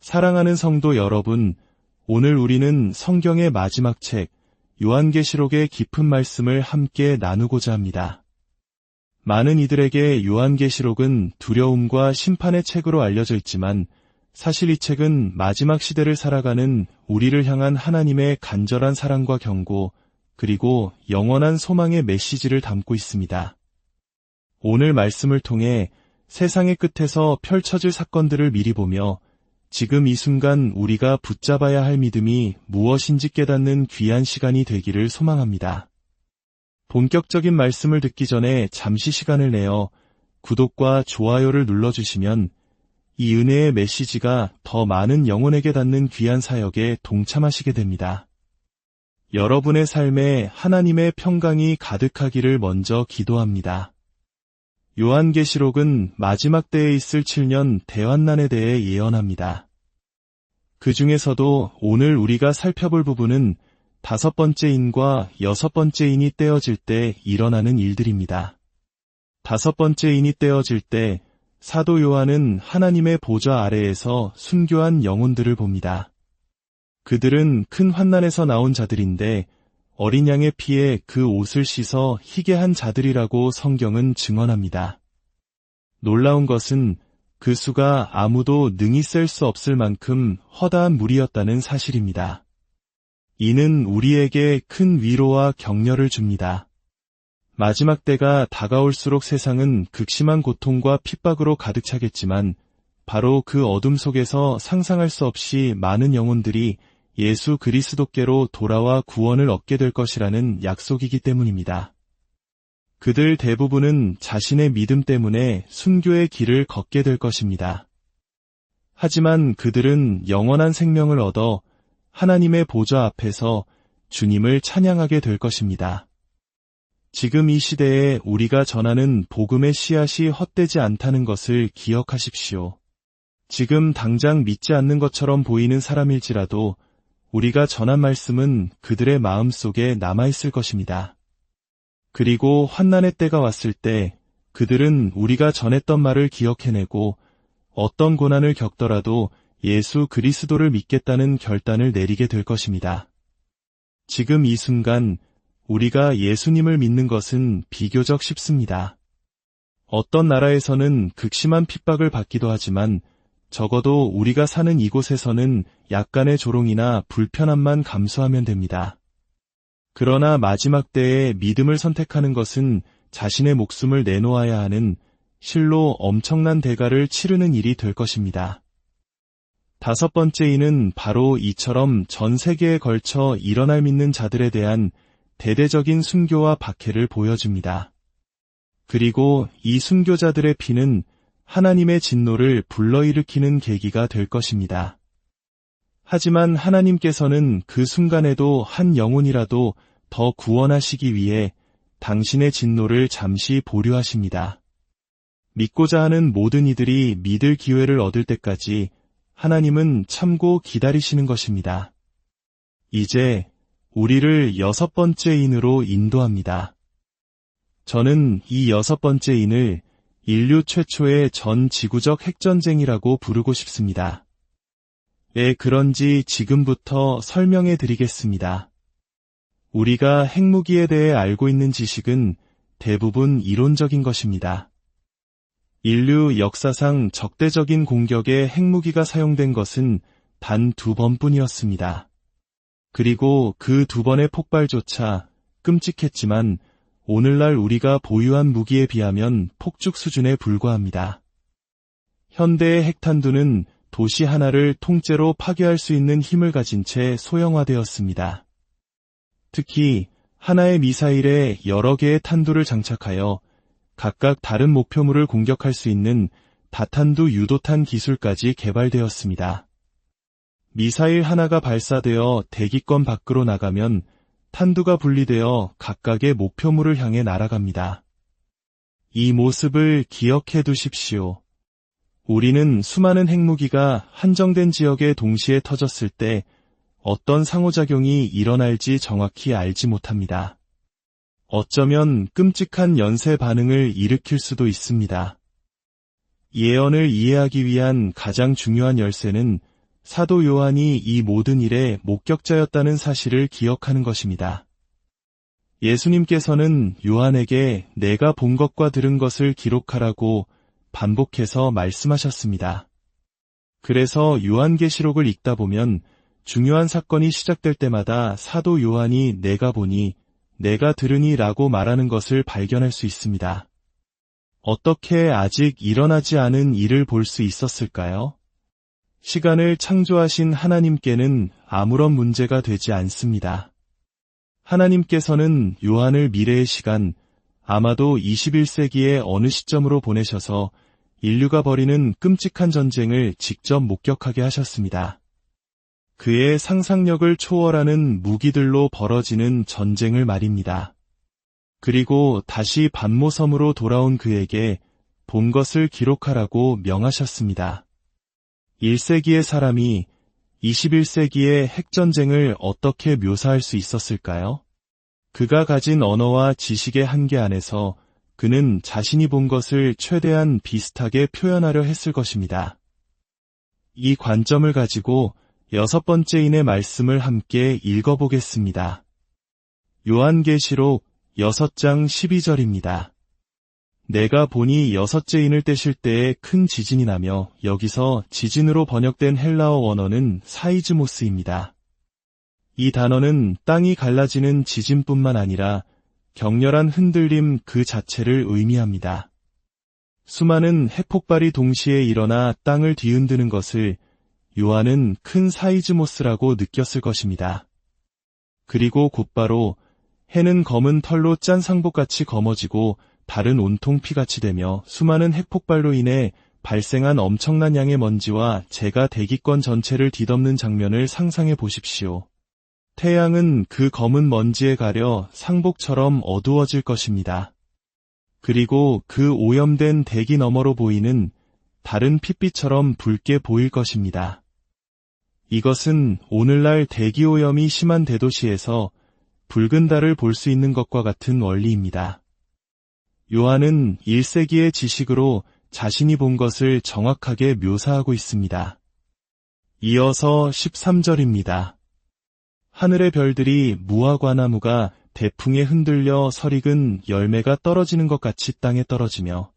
사랑하는 성도 여러분, 오늘 우리는 성경의 마지막 책, 요한계시록의 깊은 말씀을 함께 나누고자 합니다. 많은 이들에게 요한계시록은 두려움과 심판의 책으로 알려져 있지만 사실 이 책은 마지막 시대를 살아가는 우리를 향한 하나님의 간절한 사랑과 경고, 그리고 영원한 소망의 메시지를 담고 있습니다. 오늘 말씀을 통해 세상의 끝에서 펼쳐질 사건들을 미리 보며 지금 이 순간 우리가 붙잡아야 할 믿음이 무엇인지 깨닫는 귀한 시간이 되기를 소망합니다. 본격적인 말씀을 듣기 전에 잠시 시간을 내어 구독과 좋아요를 눌러주시면 이 은혜의 메시지가 더 많은 영혼에게 닿는 귀한 사역에 동참하시게 됩니다. 여러분의 삶에 하나님의 평강이 가득하기를 먼저 기도합니다. 요한계시록은 마지막 때에 있을 7년 대환난에 대해 예언합니다. 그 중에서도 오늘 우리가 살펴볼 부분은 5번째 인과 6번째 인이 떼어질 때 일어나는 일들입니다. 5번째 인이 떼어질 때 사도 요한은 하나님의 보좌 아래에서 순교한 영혼들을 봅니다. 그들은 큰 환난에서 나온 자들인데 어린 양의 피에 그 옷을 씻어 희게 한 자들이라고 성경은 증언합니다. 놀라운 것은 그 수가 아무도 능히 셀 수 없을 만큼 허다한 무리였다는 사실입니다. 이는 우리에게 큰 위로와 격려를 줍니다. 마지막 때가 다가올수록 세상은 극심한 고통과 핍박으로 가득 차겠지만 바로 그 어둠 속에서 상상할 수 없이 많은 영혼들이 예수 그리스도께로 돌아와 구원을 얻게 될 것이라는 약속이기 때문입니다. 그들 대부분은 자신의 믿음 때문에 순교의 길을 걷게 될 것입니다. 하지만 그들은 영원한 생명을 얻어 하나님의 보좌 앞에서 주님을 찬양하게 될 것입니다. 지금 이 시대에 우리가 전하는 복음의 씨앗이 헛되지 않다는 것을 기억하십시오. 지금 당장 믿지 않는 것처럼 보이는 사람일지라도 우리가 전한 말씀은 그들의 마음 속에 남아있을 것입니다. 그리고 환난의 때가 왔을 때 그들은 우리가 전했던 말을 기억해내고 어떤 고난을 겪더라도 예수 그리스도를 믿겠다는 결단을 내리게 될 것입니다. 지금 이 순간 우리가 예수님을 믿는 것은 비교적 쉽습니다. 어떤 나라에서는 극심한 핍박을 받기도 하지만 적어도 우리가 사는 이곳에서는 약간의 조롱이나 불편함만 감수하면 됩니다. 그러나 마지막 때에 믿음을 선택하는 것은 자신의 목숨을 내놓아야 하는 실로 엄청난 대가를 치르는 일이 될 것입니다. 5번째 인은 바로 이처럼 전 세계에 걸쳐 일어날 믿는 자들에 대한 대대적인 순교와 박해를 보여줍니다. 그리고 이 순교자들의 피는 하나님의 진노를 불러일으키는 계기가 될 것입니다. 하지만 하나님께서는 그 순간에도 한 영혼이라도 더 구원하시기 위해 당신의 진노를 잠시 보류하십니다. 믿고자 하는 모든 이들이 믿을 기회를 얻을 때까지 하나님은 참고 기다리시는 것입니다. 이제 우리를 6번째 인으로 인도합니다. 저는 이 6번째 인을 인류 최초의 전 지구적 핵전쟁이라고 부르고 싶습니다. 왜 그런지 지금부터 설명해 드리겠습니다. 우리가 핵무기에 대해 알고 있는 지식은 대부분 이론적인 것입니다. 인류 역사상 적대적인 공격에 핵무기가 사용된 것은 단 2번뿐이었습니다. 그리고 그 2번의 폭발조차 끔찍했지만 오늘날 우리가 보유한 무기에 비하면 폭죽 수준에 불과합니다. 현대의 핵탄두는 도시 하나를 통째로 파괴할 수 있는 힘을 가진 채 소형화되었습니다. 특히 하나의 미사일에 여러 개의 탄두를 장착하여 각각 다른 목표물을 공격할 수 있는 다탄두 유도탄 기술까지 개발되었습니다. 미사일 하나가 발사되어 대기권 밖으로 나가면 탄두가 분리되어 각각의 목표물을 향해 날아갑니다. 이 모습을 기억해 두십시오. 우리는 수많은 핵무기가 한정된 지역에 동시에 터졌을 때 어떤 상호작용이 일어날지 정확히 알지 못합니다. 어쩌면 끔찍한 연쇄 반응을 일으킬 수도 있습니다. 예언을 이해하기 위한 가장 중요한 열쇠는 사도 요한이 이 모든 일의 목격자였다는 사실을 기억하는 것입니다. 예수님께서는 요한에게 내가 본 것과 들은 것을 기록하라고 반복해서 말씀하셨습니다. 그래서 요한계시록을 읽다 보면 중요한 사건이 시작될 때마다 사도 요한이 내가 보니, 내가 들으니 라고 말하는 것을 발견할 수 있습니다. 어떻게 아직 일어나지 않은 일을 볼 수 있었을까요? 시간을 창조하신 하나님께는 아무런 문제가 되지 않습니다. 하나님께서는 요한을 미래의 시간, 아마도 21세기의 어느 시점으로 보내셔서 인류가 벌이는 끔찍한 전쟁을 직접 목격하게 하셨습니다. 그의 상상력을 초월하는 무기들로 벌어지는 전쟁을 말입니다. 그리고 다시 반모섬으로 돌아온 그에게 본 것을 기록하라고 명하셨습니다. 1세기의 사람이 21세기의 핵전쟁을 어떻게 묘사할 수 있었을까요? 그가 가진 언어와 지식의 한계 안에서 그는 자신이 본 것을 최대한 비슷하게 표현하려 했을 것입니다. 이 관점을 가지고 6번째인의 말씀을 함께 읽어보겠습니다. 요한계시록 6장 12절입니다. 내가 보니 6째인을 떼실 때에 큰 지진이 나며, 여기서 지진으로 번역된 헬라어 원어는 사이즈모스입니다. 이 단어는 땅이 갈라지는 지진뿐만 아니라 격렬한 흔들림 그 자체를 의미합니다. 수많은 핵폭발이 동시에 일어나 땅을 뒤흔드는 것을 요한은 큰 사이즈모스라고 느꼈을 것입니다. 그리고 곧바로 해는 검은 털로 짠 상복같이 검어지고 달은 온통 피같이 되며, 수많은 핵폭발로 인해 발생한 엄청난 양의 먼지와 재가 대기권 전체를 뒤덮는 장면을 상상해 보십시오. 태양은 그 검은 먼지에 가려 상복처럼 어두워질 것입니다. 그리고 그 오염된 대기 너머로 보이는 달은 핏빛처럼 붉게 보일 것입니다. 이것은 오늘날 대기오염이 심한 대도시에서 붉은 달을 볼 수 있는 것과 같은 원리입니다. 요한은 1세기의 지식으로 자신이 본 것을 정확하게 묘사하고 있습니다. 이어서 13절입니다. 하늘의 별들이 무화과나무가 대풍에 흔들려 설익은 열매가 떨어지는 것 같이 땅에 떨어지며,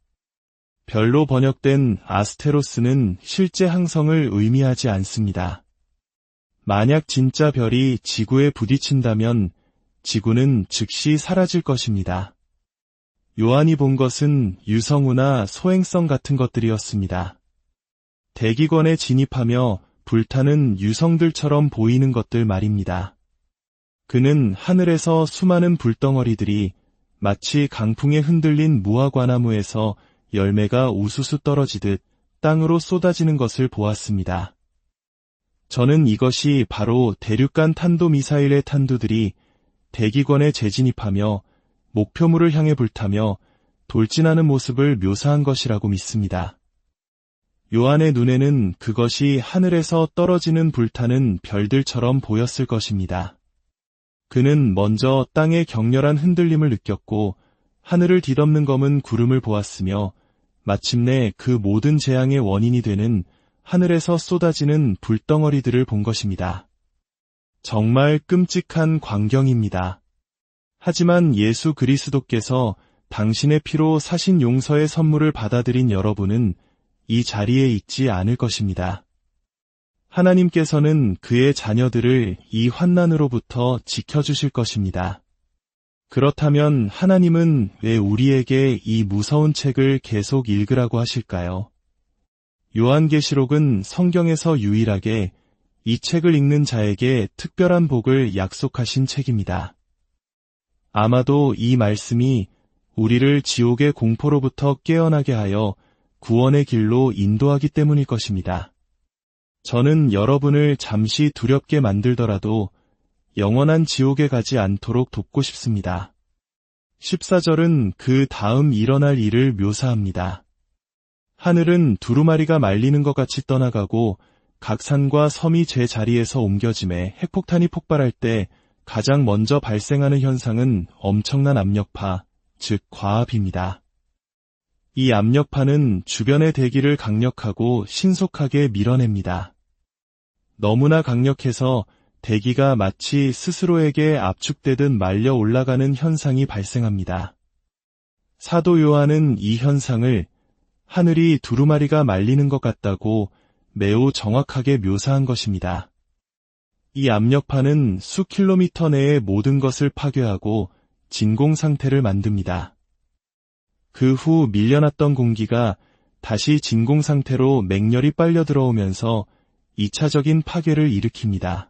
별로 번역된 아스테로스는 실제 항성을 의미하지 않습니다. 만약 진짜 별이 지구에 부딪힌다면 지구는 즉시 사라질 것입니다. 요한이 본 것은 유성우나 소행성 같은 것들이었습니다. 대기권에 진입하며 불타는 유성들처럼 보이는 것들 말입니다. 그는 하늘에서 수많은 불덩어리들이 마치 강풍에 흔들린 무화과나무에서 열매가 우수수 떨어지듯 땅으로 쏟아지는 것을 보았습니다. 저는 이것이 바로 대륙간 탄도미사일의 탄두들이 대기권에 재진입하며 목표물을 향해 불타며 돌진하는 모습을 묘사한 것이라고 믿습니다. 요한의 눈에는 그것이 하늘에서 떨어지는 불타는 별들처럼 보였을 것입니다. 그는 먼저 땅의 격렬한 흔들림을 느꼈고 하늘을 뒤덮는 검은 구름을 보았으며, 마침내 그 모든 재앙의 원인이 되는 하늘에서 쏟아지는 불덩어리들을 본 것입니다. 정말 끔찍한 광경입니다. 하지만 예수 그리스도께서 당신의 피로 사신 용서의 선물을 받아들인 여러분은 이 자리에 있지 않을 것입니다. 하나님께서는 그의 자녀들을 이 환난으로부터 지켜주실 것입니다. 그렇다면 하나님은 왜 우리에게 이 무서운 책을 계속 읽으라고 하실까요? 요한계시록은 성경에서 유일하게 이 책을 읽는 자에게 특별한 복을 약속하신 책입니다. 아마도 이 말씀이 우리를 지옥의 공포로부터 깨어나게 하여 구원의 길로 인도하기 때문일 것입니다. 저는 여러분을 잠시 두렵게 만들더라도 영원한 지옥에 가지 않도록 돕고 싶습니다. 14절은 그 다음 일어날 일을 묘사합니다. 하늘은 두루마리가 말리는 것 같이 떠나가고 각 산과 섬이 제 자리에서 옮겨짐에, 핵폭탄이 폭발할 때 가장 먼저 발생하는 현상은 엄청난 압력파, 즉 과압입니다. 이 압력파는 주변의 대기를 강력하고 신속하게 밀어냅니다. 너무나 강력해서 대기가 마치 스스로에게 압축되듯 말려 올라가는 현상이 발생합니다. 사도 요한은 이 현상을 하늘이 두루마리가 말리는 것 같다고 매우 정확하게 묘사한 것입니다. 이 압력파는 수 킬로미터 내의 모든 것을 파괴하고 진공 상태를 만듭니다. 그 후 밀려났던 공기가 다시 진공 상태로 맹렬히 빨려 들어오면서 2차적인 파괴를 일으킵니다.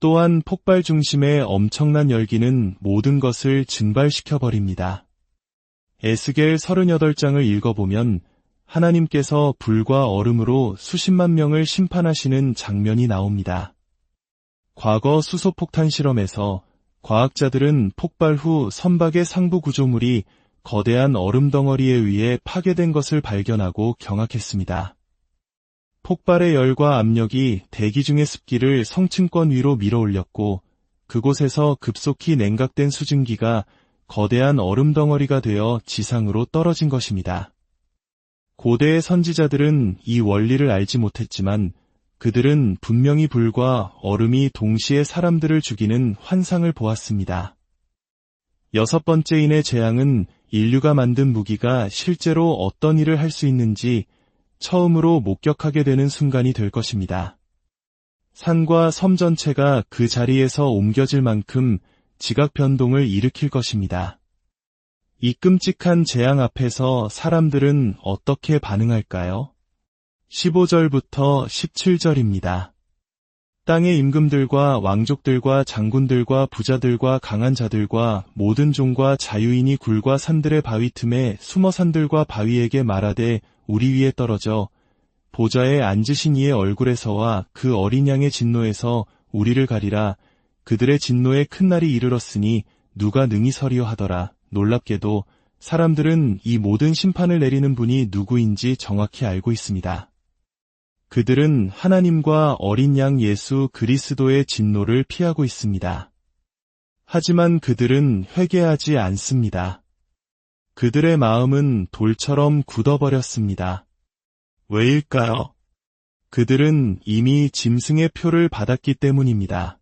또한 폭발 중심의 엄청난 열기는 모든 것을 증발시켜버립니다. 에스겔 38장을 읽어보면 하나님께서 불과 얼음으로 수십만 명을 심판하시는 장면이 나옵니다. 과거 수소폭탄 실험에서 과학자들은 폭발 후 선박의 상부 구조물이 거대한 얼음 덩어리에 의해 파괴된 것을 발견하고 경악했습니다. 폭발의 열과 압력이 대기 중의 습기를 성층권 위로 밀어올렸고 그곳에서 급속히 냉각된 수증기가 거대한 얼음 덩어리가 되어 지상으로 떨어진 것입니다. 고대의 선지자들은 이 원리를 알지 못했지만 그들은 분명히 불과 얼음이 동시에 사람들을 죽이는 환상을 보았습니다. 여섯 번째인의 재앙은 인류가 만든 무기가 실제로 어떤 일을 할 수 있는지 처음으로 목격하게 되는 순간이 될 것입니다. 산과 섬 전체가 그 자리에서 옮겨질 만큼 지각 변동을 일으킬 것입니다. 이 끔찍한 재앙 앞에서 사람들은 어떻게 반응할까요? 15절부터 17절입니다. 땅의 임금들과 왕족들과 장군들과 부자들과 강한 자들과 모든 종과 자유인이 굴과 산들의 바위 틈에 숨어 산들과 바위에게 말하되 우리 위에 떨어져 보좌에 앉으신 이의 얼굴에서와 그 어린 양의 진노에서 우리를 가리라. 그들의 진노의 큰 날이 이르렀으니 누가 능히 서리요 하더라. 놀랍게도 사람들은 이 모든 심판을 내리는 분이 누구인지 정확히 알고 있습니다. 그들은 하나님과 어린 양 예수 그리스도의 진노를 피하고 있습니다. 하지만 그들은 회개하지 않습니다. 그들의 마음은 돌처럼 굳어버렸습니다. 왜일까요? 그들은 이미 짐승의 표를 받았기 때문입니다.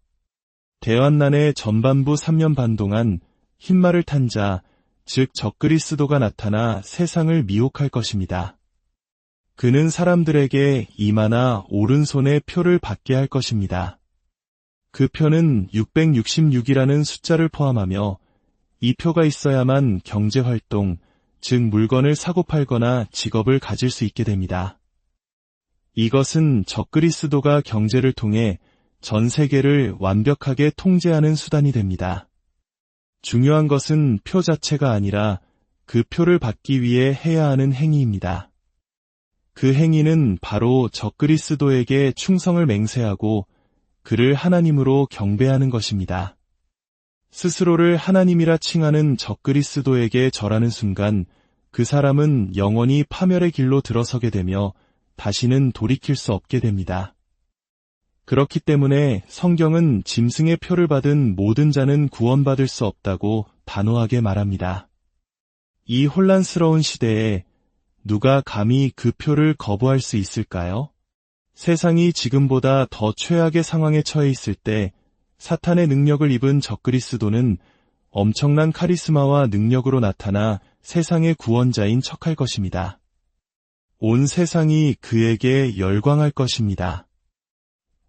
대환난의 전반부 3년 반 동안 흰말을 탄 자, 즉 적그리스도가 나타나 세상을 미혹할 것입니다. 그는 사람들에게 이마나 오른손에 표를 받게 할 것입니다. 그 표는 666이라는 숫자를 포함하며 이 표가 있어야만 경제활동, 즉 물건을 사고 팔거나 직업을 가질 수 있게 됩니다. 이것은 적그리스도가 경제를 통해 전 세계를 완벽하게 통제하는 수단이 됩니다. 중요한 것은 표 자체가 아니라 그 표를 받기 위해 해야 하는 행위입니다. 그 행위는 바로 적그리스도에게 충성을 맹세하고 그를 하나님으로 경배하는 것입니다. 스스로를 하나님이라 칭하는 적그리스도에게 절하는 순간 그 사람은 영원히 파멸의 길로 들어서게 되며 다시는 돌이킬 수 없게 됩니다. 그렇기 때문에 성경은 짐승의 표를 받은 모든 자는 구원받을 수 없다고 단호하게 말합니다. 이 혼란스러운 시대에 누가 감히 그 표를 거부할 수 있을까요? 세상이 지금보다 더 최악의 상황에 처해 있을 때 사탄의 능력을 입은 적그리스도는 엄청난 카리스마와 능력으로 나타나 세상의 구원자인 척할 것입니다. 온 세상이 그에게 열광할 것입니다.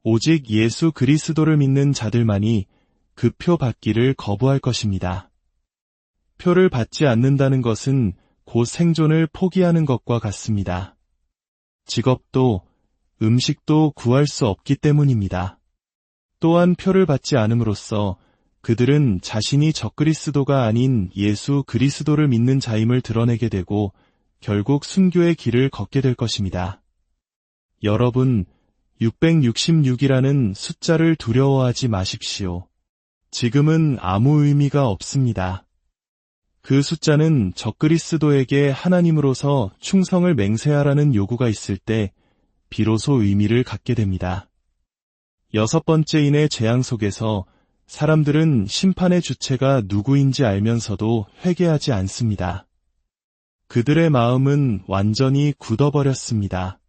오직 예수 그리스도를 믿는 자들만이 그 표 받기를 거부할 것입니다. 표를 받지 않는다는 것은 곧 생존을 포기하는 것과 같습니다. 직업도 음식도 구할 수 없기 때문입니다. 또한 표를 받지 않음으로써 그들은 자신이 적그리스도가 아닌 예수 그리스도를 믿는 자임을 드러내게 되고 결국 순교의 길을 걷게 될 것입니다. 여러분, 666이라는 숫자를 두려워하지 마십시오. 지금은 아무 의미가 없습니다. 그 숫자는 적그리스도에게 하나님으로서 충성을 맹세하라는 요구가 있을 때 비로소 의미를 갖게 됩니다. 여섯 번째인의 재앙 속에서 사람들은 심판의 주체가 누구인지 알면서도 회개하지 않습니다. 그들의 마음은 완전히 굳어버렸습니다.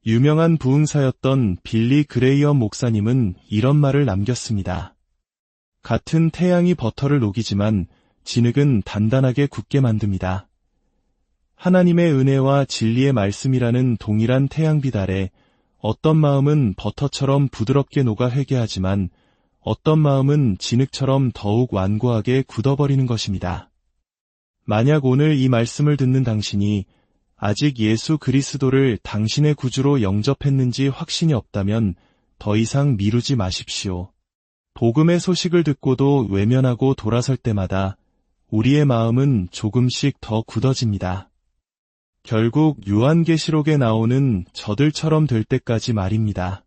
유명한 부흥사였던 빌리 그레이엄 목사님은 이런 말을 남겼습니다. 같은 태양이 버터를 녹이지만 진흙은 단단하게 굳게 만듭니다. 하나님의 은혜와 진리의 말씀이라는 동일한 태양빛 아래 어떤 마음은 버터처럼 부드럽게 녹아 회개하지만 어떤 마음은 진흙처럼 더욱 완고하게 굳어버리는 것입니다. 만약 오늘 이 말씀을 듣는 당신이 아직 예수 그리스도를 당신의 구주로 영접했는지 확신이 없다면 더 이상 미루지 마십시오. 복음의 소식을 듣고도 외면하고 돌아설 때마다 우리의 마음은 조금씩 더 굳어집니다. 결국 요한계시록에 나오는 저들처럼 될 때까지 말입니다.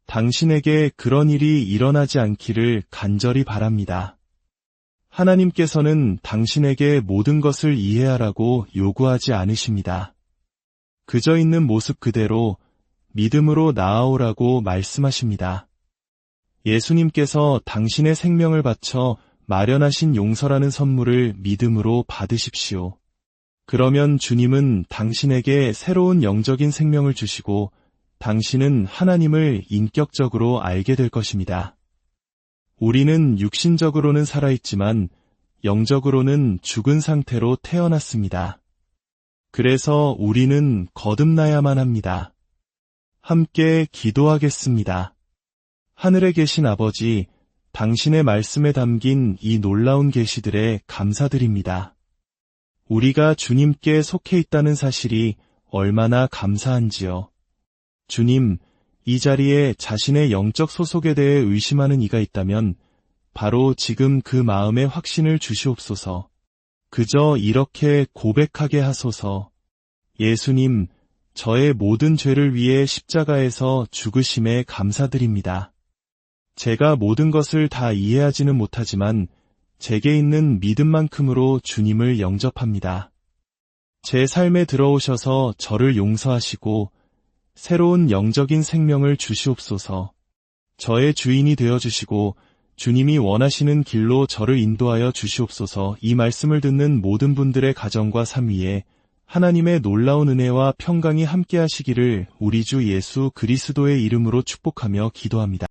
당신에게 그런 일이 일어나지 않기를 간절히 바랍니다. 하나님께서는 당신에게 모든 것을 이해하라고 요구하지 않으십니다. 그저 있는 모습 그대로 믿음으로 나아오라고 말씀하십니다. 예수님께서 당신의 생명을 바쳐 마련하신 용서라는 선물을 믿음으로 받으십시오. 그러면 주님은 당신에게 새로운 영적인 생명을 주시고 당신은 하나님을 인격적으로 알게 될 것입니다. 우리는 육신적으로는 살아있지만 영적으로는 죽은 상태로 태어났습니다. 그래서 우리는 거듭나야만 합니다. 함께 기도하겠습니다. 하늘에 계신 아버지, 당신의 말씀에 담긴 이 놀라운 계시들에 감사드립니다. 우리가 주님께 속해 있다는 사실이 얼마나 감사한지요. 주님, 이 자리에 자신의 영적 소속에 대해 의심하는 이가 있다면 바로 지금 그 마음의 확신을 주시옵소서. 그저 이렇게 고백하게 하소서. 예수님, 저의 모든 죄를 위해 십자가에서 죽으심에 감사드립니다. 제가 모든 것을 다 이해하지는 못하지만 제게 있는 믿음만큼으로 주님을 영접합니다. 제 삶에 들어오셔서 저를 용서하시고 새로운 영적인 생명을 주시옵소서. 저의 주인이 되어주시고 주님이 원하시는 길로 저를 인도하여 주시옵소서. 이 말씀을 듣는 모든 분들의 가정과 삶 위에 하나님의 놀라운 은혜와 평강이 함께 하시기를 우리 주 예수 그리스도의 이름으로 축복하며 기도합니다.